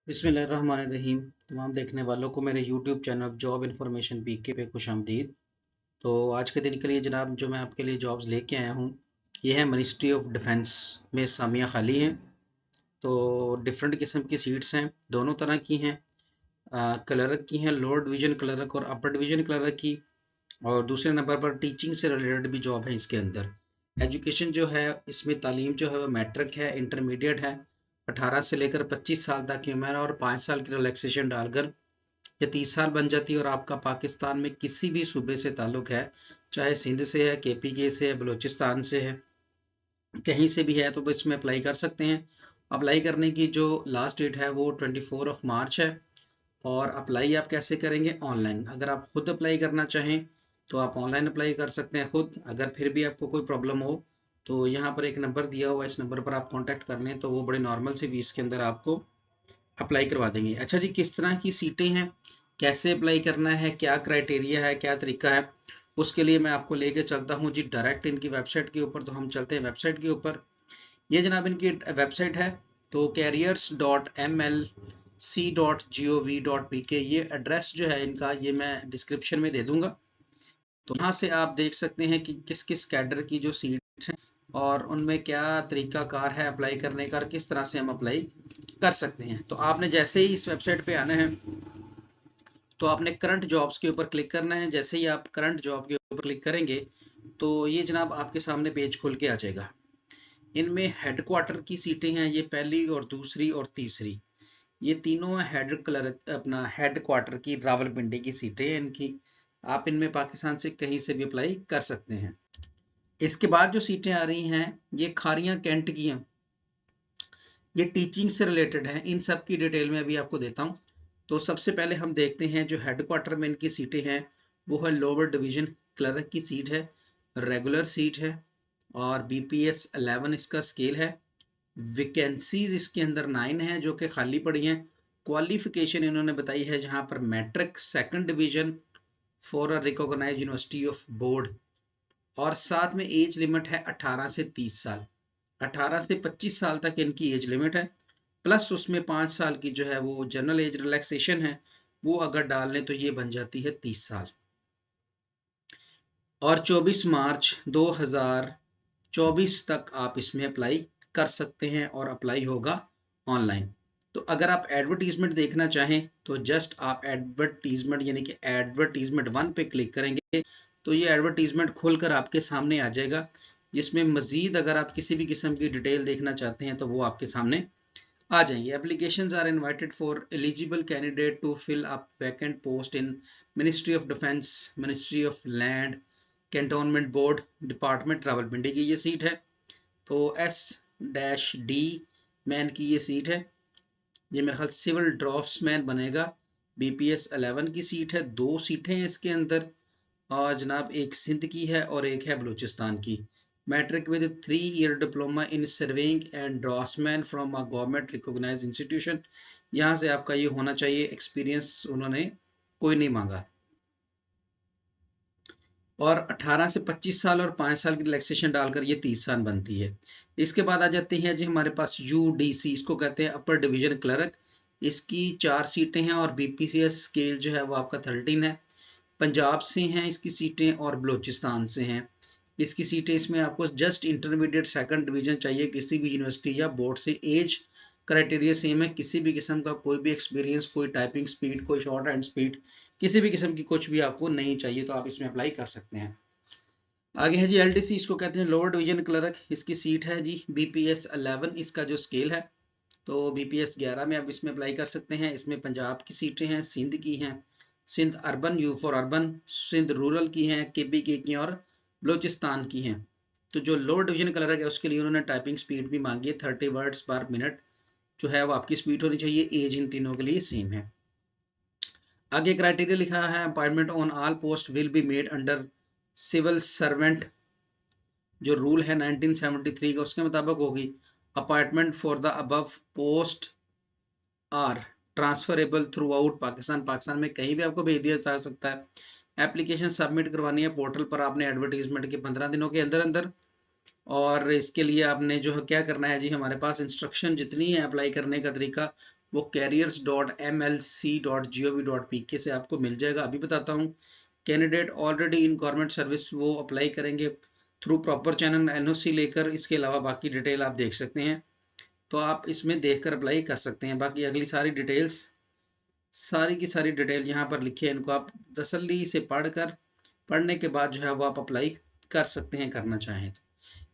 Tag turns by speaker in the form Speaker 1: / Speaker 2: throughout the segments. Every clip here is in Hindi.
Speaker 1: बिस्मिल्लाहिर्रहमानिर्रहीम। तमाम देखने वालों को मेरे YouTube channel job information B K पे खुशामदीद। तो आज के दिन के लिए जनाब जो मैं आपके लिए जॉब्स लेके आया हूँ, ये है मिनिस्ट्री ऑफ डिफेंस में सामियाँ खाली हैं। तो डिफरेंट किस्म की सीट्स हैं, दोनों तरह की हैं। क्लर्क की हैं, लोअर डिवीजन क्लर्क और अपर डिवीजन क्लर्क की। और दूसरे नंबर पर टीचिंग से रिलेटेड भी जॉब है इसके अंदर। एजुकेशन जो है इसमें तालीम जो है वो मैट्रिक है, इंटरमीडिएट है। 18 से लेकर 25 साल तक की उम्र और 5 साल की रिलैक्सेशन डालकर ये 30 साल बन जाती है। और आपका पाकिस्तान में किसी भी सूबे से ताल्लुक है, चाहे सिंध से है, केपीके से है, बलूचिस्तान से है, कहीं से भी है, तो वो इसमें अप्लाई कर सकते हैं। अप्लाई करने की जो लास्ट डेट है वो 24 मार्च है। और अप्लाई आप कैसे करेंगे? ऑनलाइन। अगर आप खुद अप्लाई करना चाहें तो आप ऑनलाइन अप्लाई कर सकते हैं खुद। अगर फिर भी आपको कोई प्रॉब्लम हो तो यहाँ पर एक नंबर दिया हुआ है, इस नंबर पर आप कांटेक्ट कर लें तो वो बड़े नॉर्मल से फीस के अंदर आपको अप्लाई करवा देंगे। अच्छा जी, किस तरह की सीटें हैं, कैसे अप्लाई करना है, क्या क्राइटेरिया है, क्या तरीका है, उसके लिए मैं आपको लेके चलता हूँ जी डायरेक्ट इनकी वेबसाइट के ऊपर। तो हम चलते हैं वेबसाइट के ऊपर। ये जनाब इनकी वेबसाइट है, तो careers.mlc.gov.pk, ये एड्रेस जो है इनका ये मैं डिस्क्रिप्शन में दे दूंगा। तो यहाँ से आप देख सकते हैं कि किस किस कैडर की जो सीट्स हैं और उनमें क्या तरीका कार है अप्लाई करने का, किस तरह से हम अप्लाई कर सकते हैं। तो आपने जैसे ही इस वेबसाइट पे आना है तो आपने करंट जॉब्स के ऊपर क्लिक करना है। जैसे ही आप करंट जॉब के ऊपर क्लिक करेंगे तो ये जनाब आपके सामने पेज खुल के आ जाएगा। इनमें हेडक्वार्टर की सीटें हैं, ये पहली और दूसरी और तीसरी, ये तीनों हेड क्लर्क अपना हेड क्वार्टर की रावलपिंडी की सीटें हैं इनकी। आप इनमें पाकिस्तान से कहीं से भी अप्लाई कर सकते हैं। इसके बाद जो सीटें आ रही हैं ये खारियां कैंट की हैं, ये टीचिंग से रिलेटेड है। इन सब की डिटेल में अभी आपको देता हूँ। तो सबसे पहले हम देखते हैं जो हेडक्वार्टर में इनकी सीटें हैं वो है लोअर डिवीजन क्लर्क की सीट है, रेगुलर सीट है और BPS 11 इसका स्केल है। वैकेंसीज इसके अंदर 9 है जो कि खाली पड़ी हैं। क्वालिफिकेशन इन्होंने बताई है जहां पर matric second division for a recognized university of board. और साथ में एज लिमिट है 18 से 30 साल, 18 से 25 साल तक इनकी एज लिमिट है। प्लस उसमें 5 साल की जो है वो जनरल एज रिलैक्सेशन है, वो अगर डाल लें तो ये बन जाती है 30 साल। और 24 मार्च 2024 तक आप इसमें अप्लाई कर सकते हैं और अप्लाई होगा ऑनलाइन। तो अगर आप एडवर्टीजमेंट देखना चाहें तो जस्ट आप एडवर्टीजमेंट यानी कि एडवर्टीजमेंट 1 पे क्लिक करेंगे तो ये एडवर्टीजमेंट खोलकर आपके सामने आ जाएगा, जिसमें मजीद अगर आप किसी भी किस्म की डिटेल देखना चाहते हैं तो वो आपके सामने आ जाएंगे। Applications are invited for eligible candidate to fill up vacant post in ministry of defence, ministry of land, cantonment board, department Rawalpindi की ये सीट है। तो S-D मैन की ये सीट है, ये मेरे ख्याल सिविल ड्राफ्ट्समैन बनेगा। BPS 11 की सीट है, 2 सीटें हैं इसके अंदर। और जनाब एक सिंध की है और एक है बलूचिस्तान की। Matric with 3 year diploma in surveying and draftsman from a government recognized institution. यहाँ से आपका ये होना चाहिए, एक्सपीरियंस उन्होंने कोई नहीं मांगा। और 18 से 25 साल और 5 साल की रिलैक्सेशन डालकर ये 30 साल बनती है। इसके बाद आ जाते हैं जी हमारे पास UDC, इसको कहते हैं अपर डिवीजन क्लर्क। इसकी 4 सीटें हैं और BPCS स्केल जो है वो आपका 13 है। पंजाब से हैं इसकी सीटें और बलूचिस्तान से हैं इसकी सीटें। इसमें आपको जस्ट इंटरमीडिएट सेकंड डिवीजन चाहिए किसी भी यूनिवर्सिटी या बोर्ड से। एज क्राइटेरिया सेम है, किसी भी किस्म का कोई भी एक्सपीरियंस, कोई टाइपिंग स्पीड, कोई शॉर्ट हैंड स्पीड, किसी भी किस्म की कुछ भी आपको नहीं चाहिए, तो आप इसमें अप्लाई कर सकते हैं। आगे है जी LDC, इसको कहते हैं लोअर डिवीजन क्लर्क। इसकी सीट है जी BPS 11, इसका जो स्केल है। तो BPS 11 में आप इसमें अप्लाई कर सकते हैं। इसमें पंजाब की सीटें हैं, सिंध की हैं, Sindh urban U for urban, Sindh rural की हैं, KPK की और बलूचिस्तान की हैं। तो जो लोअर डिवीजन क्लर्क है उसके लिए उन्होंने टाइपिंग स्पीड भी मांगी है, 30 वर्ड्स पर मिनट जो है वो आपकी स्पीड होनी चाहिए। एज इन तीनों के लिए सेम है। आगे क्राइटेरिया लिखा है, appointment on all post will be made under civil servant, जो रूल है 1973 का उसके मुताबिक होगी। Appointment for the above post are transferable throughout Pakistan, Pakistan में कहीं भी आपको भेज दिया जा सकता है। एप्लीकेशन सबमिट करवानी है पोर्टल पर आपने एडवर्टीजमेंट के 15 दिनों के अंदर अंदर। और इसके लिए आपने जो है क्या करना है जी, हमारे पास इंस्ट्रक्शन जितनी है अप्लाई करने का तरीका वो careers.mlc.gov.pk से आपको मिल जाएगा। अभी बताता हूँ, candidate already in government service वो अप्लाई करेंगे थ्रू प्रॉपर चैनल एनओसी लेकर। इसके अलावा बाकी डिटेल आप देख सकते हैं, तो आप इसमें देखकर अप्लाई कर सकते हैं। बाकी अगली सारी डिटेल्स, सारी की सारी डिटेल यहाँ पर लिखी है, इनको आप तसल्ली से पढ़ने के बाद जो है वो आप अप्लाई कर सकते हैं, करना चाहें तो।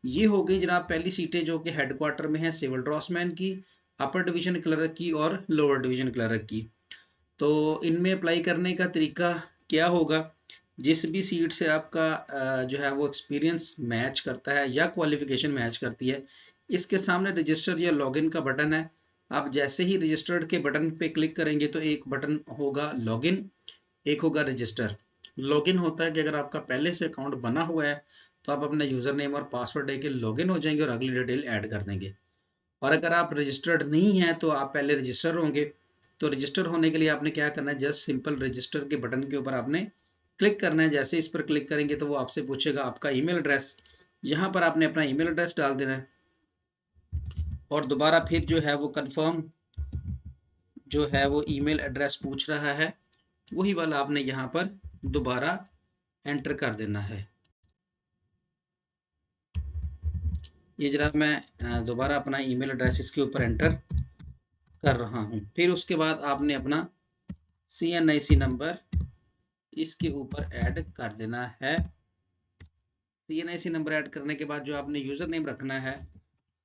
Speaker 1: ये हो गई जनाब पहली सीटें जो कि हेडक्वार्टर में है सिविल ड्रॉसमैन की, अपर डिवीजन क्लर्क की और लोअर डिवीजन क्लर्क की। तो इनमें अप्लाई करने का तरीका क्या होगा, जिस भी सीट से आपका जो है वो एक्सपीरियंस मैच करता है या क्वालिफिकेशन मैच करती है, इसके सामने रजिस्टर या लॉगिन का बटन है। आप जैसे ही रजिस्टर्ड के बटन पे क्लिक करेंगे तो एक बटन होगा लॉगिन, एक होगा रजिस्टर। लॉगिन होता है कि अगर आपका पहले से अकाउंट बना हुआ है तो आप अपना यूजर नेम और पासवर्ड देके लॉगिन हो जाएंगे और अगली डिटेल ऐड कर देंगे। और अगर आप रजिस्टर्ड नहीं हैं तो आप पहले रजिस्टर होंगे। तो रजिस्टर होने के लिए आपने क्या करना है, जस्ट सिंपल रजिस्टर के बटन के ऊपर आपने क्लिक करना है। जैसे इस पर क्लिक करेंगे तो वो आपसे पूछेगा आपका ईमेल एड्रेस, यहाँ पर आपने अपना ईमेल एड्रेस डाल देना है और दोबारा फिर जो है वो कंफर्म जो है वो ईमेल एड्रेस पूछ रहा है, वही वाला आपने यहाँ पर दोबारा एंटर कर देना है। ये जरा मैं दोबारा अपना ईमेल एड्रेस इसके ऊपर एंटर कर रहा हूँ। फिर उसके बाद आपने अपना CNIC नंबर इसके ऊपर ऐड कर देना है। CNIC नंबर ऐड करने के बाद जो आपने यूजर नेम रखना है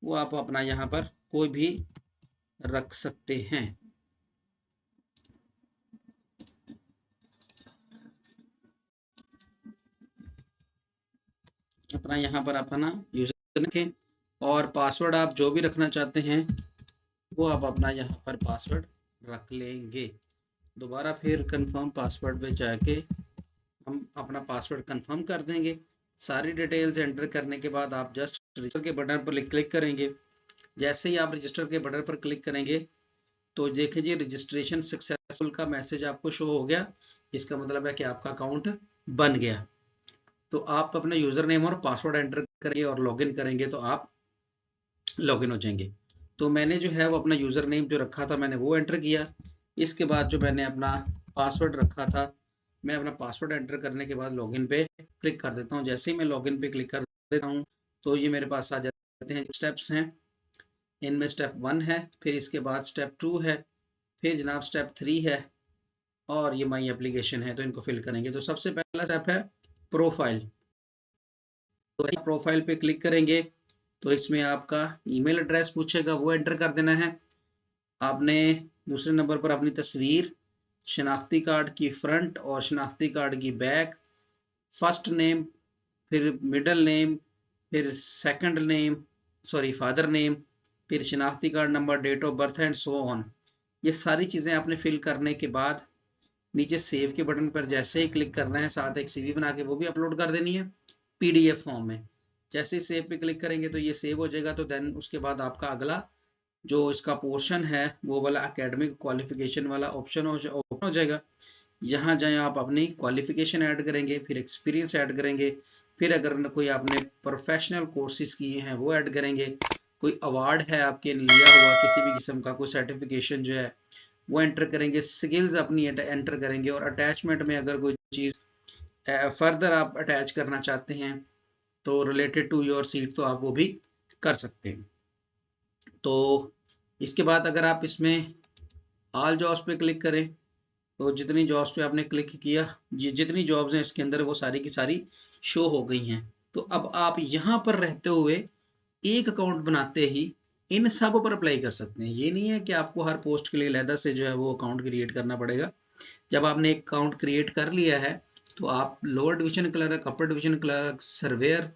Speaker 1: वो आप अपना यहाँ पर कोई भी रख सकते हैं। अपना यहाँ पर अपना यूजर रखें और पासवर्ड आप जो भी रखना चाहते हैं वो आप अपना यहाँ पर पासवर्ड रख लेंगे। दोबारा फिर कंफर्म पासवर्ड पे जाके हम अपना पासवर्ड कंफर्म कर देंगे। सारी डिटेल्स एंटर करने के बाद आप जस्ट रजिस्टर के बटन पर क्लिक करेंगे। जैसे ही आप रजिस्टर के बटन पर क्लिक करेंगे तो देखिए जी रजिस्ट्रेशन सक्सेसफुल का मैसेज आपको शो हो गया। इसका मतलब है कि आपका अकाउंट बन गया। तो आप अपना यूजर नेम और पासवर्ड एंटर करेंगे और लॉगिन करेंगे तो आप लॉगिन हो जाएंगे। तो मैंने जो है वो अपना यूजर नेम जो रखा था मैंने वो एंटर किया। इसके बाद जो मैंने अपना पासवर्ड रखा था, मैं अपना पासवर्ड एंटर करने के बाद लॉगिन पे क्लिक कर देता हूँ। जैसे ही मैं लॉगिन पे क्लिक कर देता हूँ तो ये मेरे पास आ जाते हैं। स्टेप्स हैं, इनमें स्टेप 1 है, फिर इसके बाद स्टेप 2 है, फिर जनाब स्टेप 3 है और ये माई एप्लीकेशन है। तो इनको फिल करेंगे। तो सबसे पहला स्टेप है प्रोफाइल। तो प्रोफाइल पे क्लिक करेंगे तो इसमें आपका ईमेल एड्रेस पूछेगा, वो एंटर कर देना है। आपने दूसरे नंबर पर अपनी तस्वीर, शनाख्ती कार्ड की फ्रंट और शनाख्ती कार्ड की बैक, फर्स्ट नेम, फिर मिडल नेम, फिर second name, sorry father name, फिर शनाख्ती card number, date of birth and so on. ये सारी चीज़ें आपने फिल करने के बाद नीचे सेव के बटन पर जैसे ही क्लिक करना है, साथ एक CV बना के वो भी अपलोड कर देनी है PDF फॉर्म में। जैसे ही सेव पे क्लिक करेंगे तो ये सेव हो जाएगा। तो देन उसके बाद आपका अगला जो इसका पोर्शन है वो वाला एकेडमिक क्वालिफिकेशन वाला ऑप्शन ओपन हो जाएगा। यहाँ जाए आप अपनी क्वालिफिकेशन ऐड करेंगे, फिर एक्सपीरियंस ऐड करेंगे, फिर अगर कोई आपने प्रोफेशनल कोर्सेज किए हैं वो ऐड करेंगे, कोई अवार्ड है आपके लिया हुआ किसी भी किस्म का, कोई सर्टिफिकेशन जो है वो एंटर करेंगे, स्किल्स अपनी एंटर करेंगे और अटैचमेंट में अगर कोई चीज़ फर्दर आप अटैच करना चाहते हैं तो रिलेटेड टू योर सीट तो आप वो भी कर सकते हैं। तो इसके बाद अगर आप इसमें ऑल जॉब्स पे क्लिक करें तो जितनी जॉब्स पे आपने क्लिक किया, जितनी जॉब्स हैं इसके अंदर वो सारी की सारी शो हो गई हैं। तो अब आप यहाँ पर रहते हुए एक अकाउंट बनाते ही इन सब पर अप्लाई कर सकते हैं। ये नहीं है कि आपको हर पोस्ट के लिए अलहदा से जो है वो अकाउंट क्रिएट करना पड़ेगा। जब आपने एक अकाउंट क्रिएट कर लिया है तो आप lower division clerk, upper division clerk, surveyor,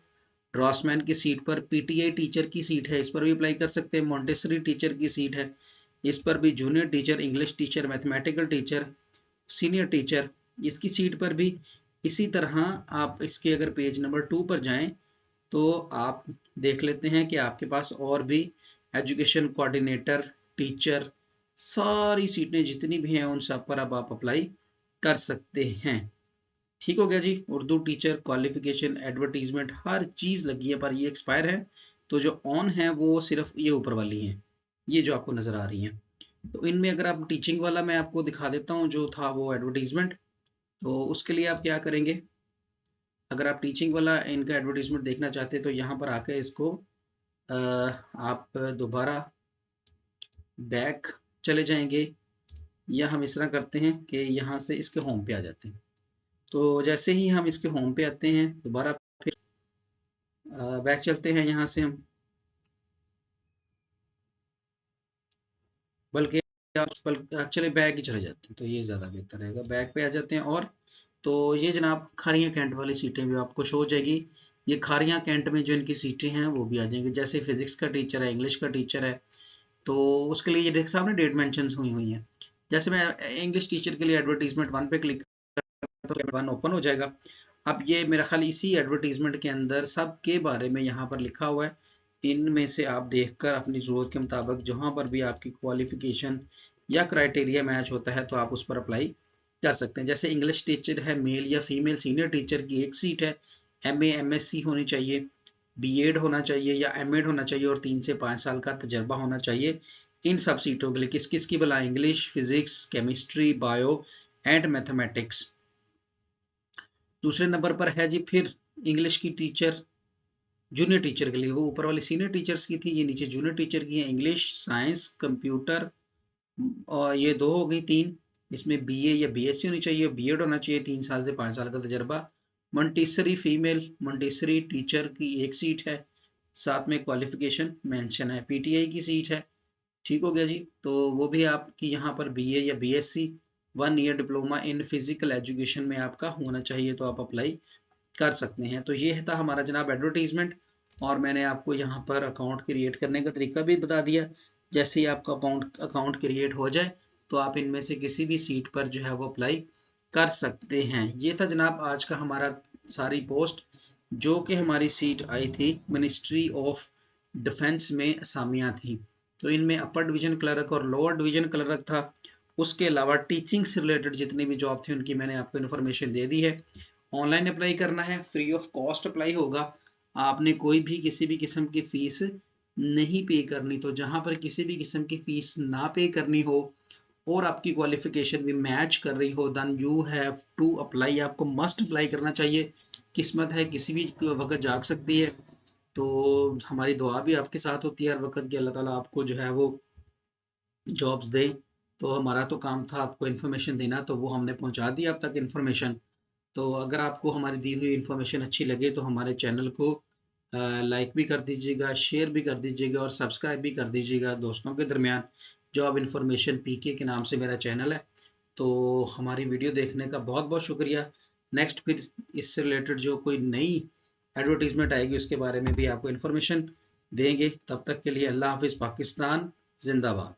Speaker 1: draughtsman की सीट पर, PTI टीचर की सीट है इस पर भी अप्लाई कर सकते हैं, मॉन्टेसरी टीचर की सीट है इस पर भी, junior teacher, English teacher, mathematical teacher, senior teacher इसकी सीट पर भी। इसी तरह आप इसके अगर पेज नंबर 2 पर जाएं तो आप देख लेते हैं कि आपके पास और भी एजुकेशन कोऑर्डिनेटर, टीचर, सारी सीटें जितनी भी हैं उन सब पर अब आप अप्लाई कर सकते हैं। ठीक हो गया जी। उर्दू टीचर, क्वालिफिकेशन, एडवर्टीजमेंट, हर चीज़ लगी है पर ये एक्सपायर है। तो जो ऑन है वो सिर्फ ये ऊपर वाली हैं, ये जो आपको नज़र आ रही हैं। तो इनमें अगर आप टीचिंग वाला मैं आपको दिखा देता हूँ जो था वो एडवर्टीजमेंट, तो उसके लिए आप क्या करेंगे, अगर आप टीचिंग वाला इनका एडवर्टीजमेंट देखना चाहते हैं तो यहाँ पर आके इसको आप दोबारा बैक चले जाएंगे, या हम इस तरह करते हैं कि यहाँ से इसके होम पे आ जाते हैं। तो जैसे ही हम इसके होम पे आते हैं दोबारा फिर बैक चलते हैं यहाँ से हम, बल्कि चले बैक ही चले जाते हैं तो ये ज़्यादा बेहतर रहेगा। बैक पे आ जाते हैं और तो ये जनाब खारियाँ कैंट वाली सीटें भी आपको शो हो जाएगी। ये खारियाँ कैंट में जो इनकी सीटें हैं वो भी आ जाएंगी, जैसे फिजिक्स का टीचर है, इंग्लिश का टीचर है, तो उसके लिए ये देख सामने डेट मेंशन हुई हुई है। जैसे मैं इंग्लिश टीचर के लिए एडवर्टीजमेंट 1 पे क्लिक करता हूँ तो 1 ओपन हो जाएगा। अब ये मेरा ख्याल इसी एडवर्टीजमेंट के अंदर सब के बारे में यहाँ पर लिखा हुआ है। इनमें से आप देखकर अपनी ज़रूरत के मुताबिक जहाँ पर भी आपकी क्वालिफिकेशन या क्राइटेरिया मैच होता है तो आप उस पर अप्लाई कर सकते हैं। जैसे इंग्लिश टीचर है, मेल या फीमेल सीनियर टीचर की एक सीट है, एमए एमएससी होनी चाहिए, बीएड होना चाहिए या एमएड होना चाहिए और 3 से 5 साल का तजर्बा होना चाहिए। इन सब सीटों के लिए किस किस की भला, English, physics, chemistry, bio and mathematics. दूसरे नंबर पर है जी फिर इंग्लिश की टीचर, जूनियर टीचर के लिए, वो ऊपर वाली सीनियर टीचर्स की थी, ये नीचे जूनियर टीचर की है। इंग्लिश, साइंस, कंप्यूटर, और ये दो हो गई, तीन। इसमें बीए या बीएससी होनी चाहिए, बीएड होना चाहिए, 3 साल से 5 साल का तजर्बा। मंटेसरी फीमेल मंटेसरी टीचर की एक सीट है, साथ में क्वालिफिकेशन मेंशन है, पीटीआई की सीट है। ठीक हो गया जी। तो वो भी आपकी यहाँ पर बीए या BSc 1 year diploma in physical education में आपका होना चाहिए, तो आप अप्लाई कर सकते हैं। तो ये था हमारा जनाब एडवर्टीजमेंट, और मैंने आपको यहाँ पर अकाउंट क्रिएट करने का तरीका भी बता दिया। जैसे ही आपका अकाउंट क्रिएट हो जाए तो आप इनमें से किसी भी सीट पर जो है वो अप्लाई कर सकते हैं। ये था जनाब आज का हमारा सारी पोस्ट, जो कि हमारी सीट आई थी मिनिस्ट्री ऑफ डिफेंस में असामियाँ थी। तो इनमें अपर डिवीजन क्लर्क और लोअर डिवीजन क्लर्क था। उसके अलावा टीचिंग से रिलेटेड जितनी भी जॉब थी उनकी मैंने आपको इन्फॉर्मेशन दे दी है। ऑनलाइन अप्लाई करना है, फ्री ऑफ कॉस्ट अप्लाई होगा, आपने कोई भी किसी भी किस्म की फीस नहीं पे करनी। तो जहां पर किसी भी किस्म की फीस ना पे करनी हो और आपकी क्वालिफिकेशन भी मैच कर रही हो, then you have to apply, आपको मस्ट अप्लाई करना चाहिए। किस्मत है किसी भी वक्त जाग सकती है, तो हमारी दुआ भी आपके साथ होती है हर वक्त कि अल्लाह ताला आपको जो है वो जॉब्स दे। तो हमारा तो काम था आपको इन्फॉर्मेशन देना, तो वो हमने पहुंचा दी आप तक इन्फॉर्मेशन। तो अगर आपको हमारी दी हुई इन्फॉर्मेशन अच्छी लगे तो हमारे चैनल को लाइक भी कर दीजिएगा, शेयर भी कर दीजिएगा और सब्सक्राइब भी कर दीजिएगा दोस्तों के दरमियान। जो अब इन्फॉर्मेशन पीके के नाम से मेरा चैनल है। तो हमारी वीडियो देखने का बहुत बहुत शुक्रिया। नेक्स्ट फिर इससे रिलेटेड जो कोई नई एडवर्टीजमेंट आएगी उसके बारे में भी आपको इन्फॉर्मेशन देंगे। तब तक के लिए अल्लाह हाफिज़, पाकिस्तान जिंदाबाद।